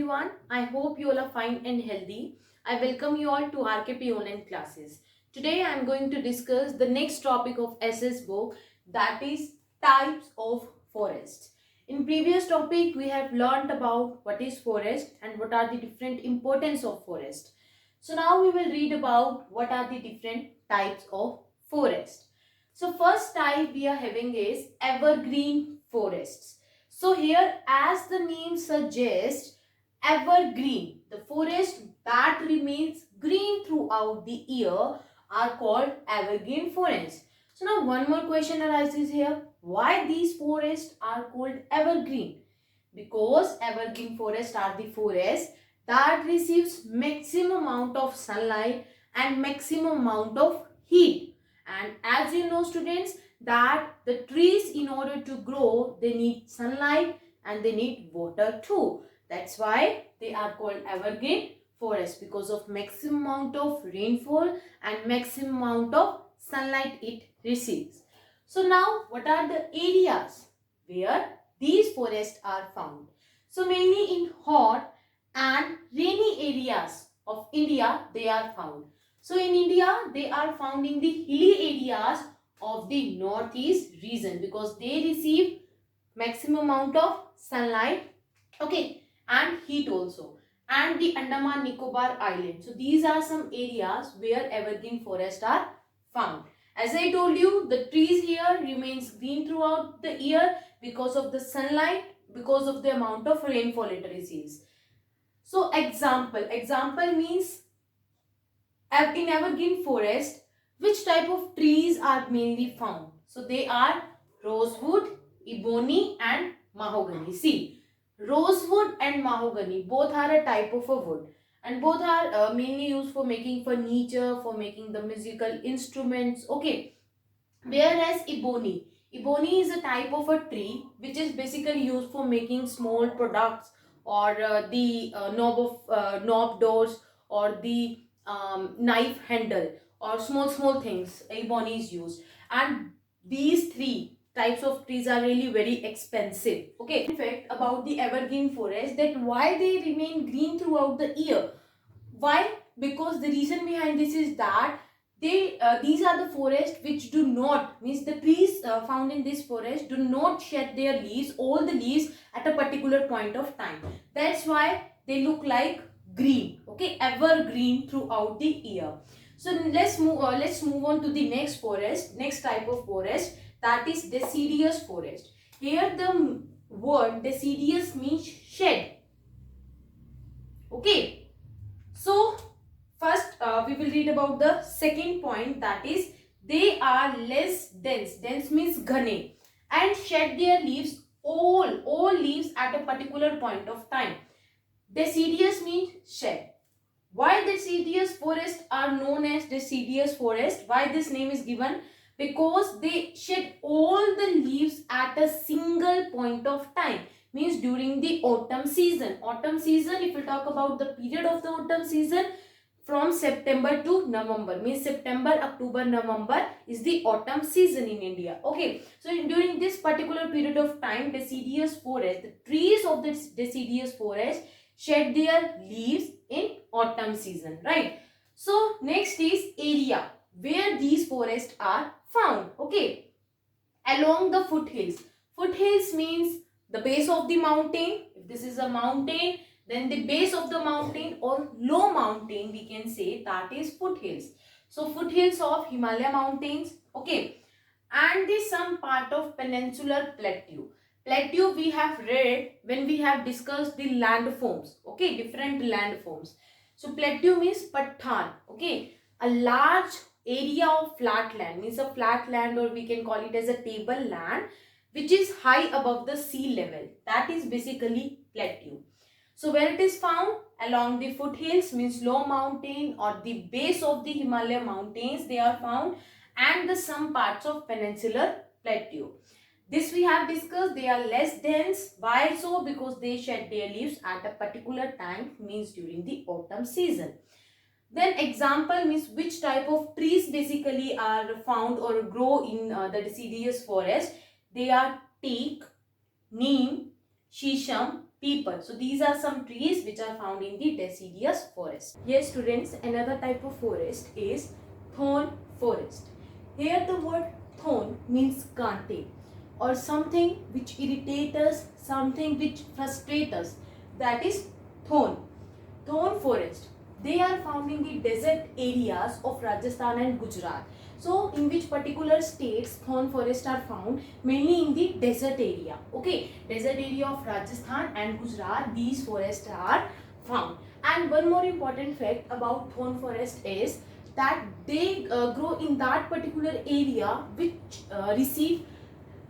everyone. I hope you all are fine and healthy. I welcome you all to RKP online classes. Today I am going to discuss the next topic of SS book, that is types of forest. In previous topic we have learned about what is forest and what are the different importance of forest. So now we will read about what are the different types of forest. So first type we are having is evergreen forests. So here, as the name suggests, evergreen, the forest that remains green throughout the year are called evergreen forests. So now one more question arises here. Why these forests are called evergreen? Because evergreen forests are the forests that receives maximum amount of sunlight and maximum amount of heat. And as you know students, that the trees, in order to grow, they need sunlight and they need water too. That's why they are called evergreen forest, because of maximum amount of rainfall and maximum amount of sunlight it receives. So now what are the areas where these forests are found? So mainly in hot and rainy areas of India they are found. So in India they are found in the hilly areas of the northeast region, because they receive maximum amount of sunlight, okay, and heat also, and the Andaman Nicobar Island. So these are some areas where evergreen forests are found. As I told you, the trees here remains green throughout the year because of the sunlight, because of the amount of rainfall it receives. So example means in evergreen forest, which type of trees are mainly found? So they are rosewood, ebony and mahogany. See, rosewood and mahogany both are a type of a wood, and both are mainly used for making furniture, for making the musical instruments, okay. Whereas ebony is a type of a tree which is basically used for making small products, or the knob doors, or the knife handle, or small things. Ebony is used, and these three types of trees are really very expensive, okay. In fact, about the evergreen forest, that why they remain green throughout the year. Why? Because the reason behind this is that these are the forests which do not, means the trees found in this forest do not shed their leaves, all the leaves, at a particular point of time. That's why they look like green, okay, evergreen throughout the year. So let's move on to the next type of forest, that is deciduous forest. Here the word deciduous means shed, okay. So first we will read about the second point, that is they are less dense. Dense means ghane, and shed their leaves, all leaves, at a particular point of time. Deciduous means shed. Why deciduous forests are known as deciduous forest? Why this name is given? Because they shed all the leaves at a single point of time, means during the autumn season. Autumn season, if we talk about the period of the autumn season, from September to November, means September, October, November is the autumn season in India, okay. So during this particular period of time, deciduous forest, the trees of this deciduous forest shed their leaves in autumn season, right? So next is area where these forests are found, okay. Along the foothills. Foothills means the base of the mountain. If this is a mountain, then the base of the mountain, or low mountain, we can say that is foothills. So foothills of Himalaya mountains, okay, and the some part of peninsular plateau. Plateau we have read when we have discussed the landforms, okay, different landforms. So plateau means pathan, okay, a large area of flat land, means a flat land, or we can call it as a table land, which is high above the sea level. That is basically plateau. So where it is found? Along the foothills, means low mountain, or the base of the Himalaya mountains they are found, and the some parts of peninsular plateau. This we have discussed, they are less dense. Why so? Because they shed their leaves at a particular time, means during the autumn season. Then example means which type of trees basically are found or grow in the deciduous forest. They are teak, neem, shisham, peepal. So these are some trees which are found in the deciduous forest. Yes students, another type of forest is thorn forest. Here the word thorn means kante or something which irritates us, something which frustrates us. That is thorn. Thorn forest. They are found in the desert areas of Rajasthan and Gujarat. So, in which particular states thorn forests are found? Mainly in the desert area. Okay, desert area of Rajasthan and Gujarat, these forests are found. And one more important fact about thorn forest is that they grow in that particular area which receive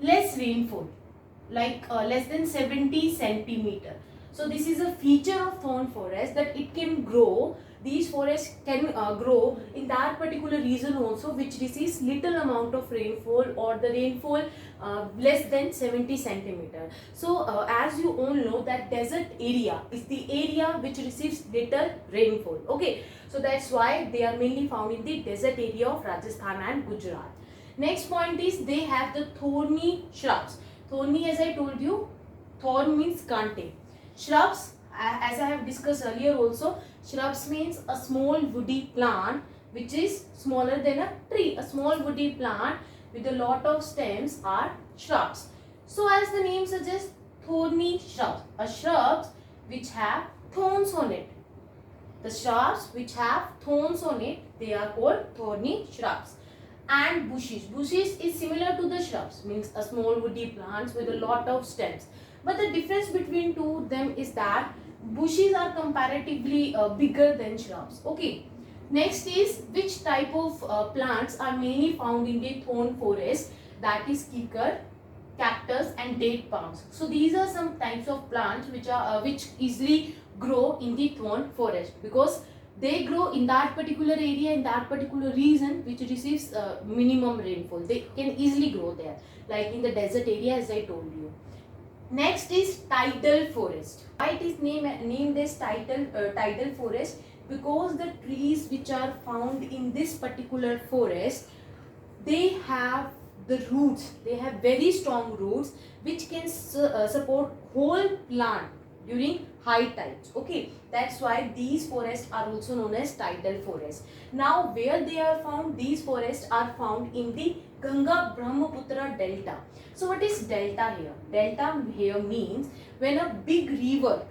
less rainfall, like less than 70 centimeter. So this is a feature of thorn forest that it can grow. These forests can grow in that particular region also which receives little amount of rainfall or the rainfall less than 70 centimeter. So as you all know that desert area is the area which receives little rainfall. Okay, so that's why they are mainly found in the desert area of Rajasthan and Gujarat. Next point is they have the thorny shrubs. Thorny, as I told you, thorn means kante. Shrubs, as I have discussed earlier also, shrubs means a small woody plant which is smaller than a tree. A small woody plant with a lot of stems are shrubs. So as the name suggests, thorny shrubs. Shrubs which have thorns on it. The shrubs which have thorns on it, they are called thorny shrubs. And bushes. Bushes is similar to the shrubs, means a small woody plants with a lot of stems. But the difference between two of them is that bushes are comparatively bigger than shrubs. Okay. Next is which type of plants are mainly found in the thorn forest, that is kikar, cactus and date palms. So these are some types of plants which easily grow in the thorn forest because they grow in that particular area, in that particular region which receives minimum rainfall. They can easily grow there, like in the desert area as I told you. Next is tidal forest. Why it is named as tidal forest? Because the trees which are found in this particular forest, they have the roots, they have very strong roots which can support whole plant during high tides. Okay, that's why these forests are also known as tidal forests. Now where they are found? These forests are found in the Ganga Brahmaputra delta. So what is delta here? Delta here means when a big river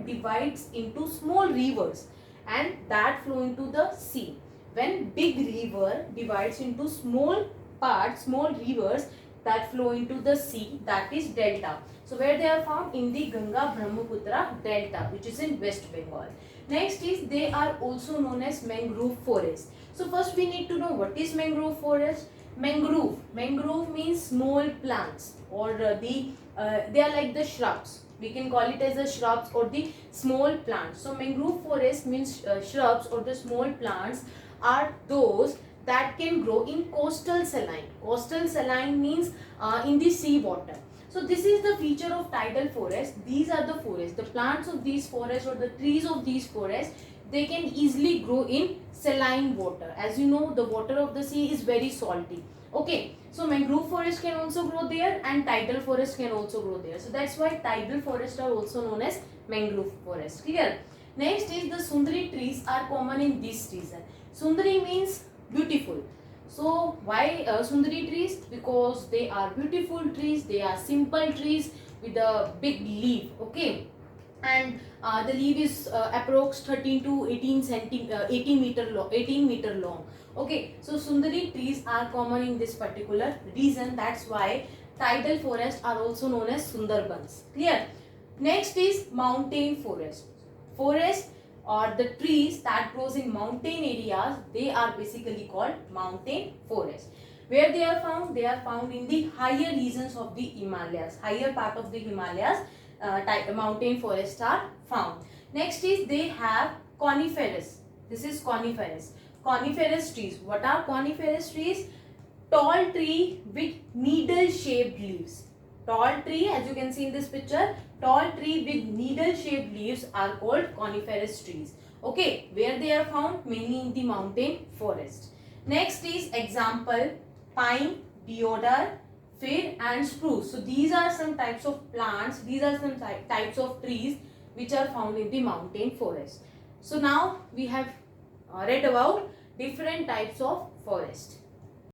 divides into small rivers and that flow into the sea. When big river divides into small parts, small rivers that flow into the sea, that is delta. So where they are found? In the Ganga Brahmaputra delta, which is in West Bengal. Next is they are also known as mangrove forest. So first we need to know what is mangrove forest. Mangrove means small plants or they are like the shrubs. We can call it as the shrubs or the small plants. So mangrove forest means shrubs or the small plants are those that can grow in coastal saline. Coastal saline means in the sea water. So this is the feature of tidal forest. These are the forests. The plants of these forests or the trees of these forests, they can easily grow in saline water. As you know, the water of the sea is very salty. Okay, so mangrove forest can also grow there and tidal forest can also grow there. So that's why tidal forests are also known as mangrove forest. Clear? Next is the sundari trees are common in this region. Sundari means beautiful. So why sundari trees? Because they are beautiful trees, they are simple trees with a big leaf. Okay, and the leaf is approx 13 to 18 meter long. Okay, so sundari trees are common in this particular region. That's why tidal forests are also known as Sundarbans. Clear? Next is mountain forest. Forest or the trees that grows in mountain areas, they are basically called mountain forest. Where they are found? They are found in the higher regions of the Himalayas. Higher part of the Himalayas, mountain forests are found. Next is they have coniferous. This is coniferous. Coniferous trees. What are coniferous trees? Tall tree with needle shaped leaves. Tall tree, as you can see in this picture, tall tree with needle shaped leaves are called coniferous trees. Okay, where they are found? Mainly in the mountain forest. Next is example: pine, deodar, fir and spruce. So these are some types of plants, these are some types of trees which are found in the mountain forest. So now we have read about different types of forest.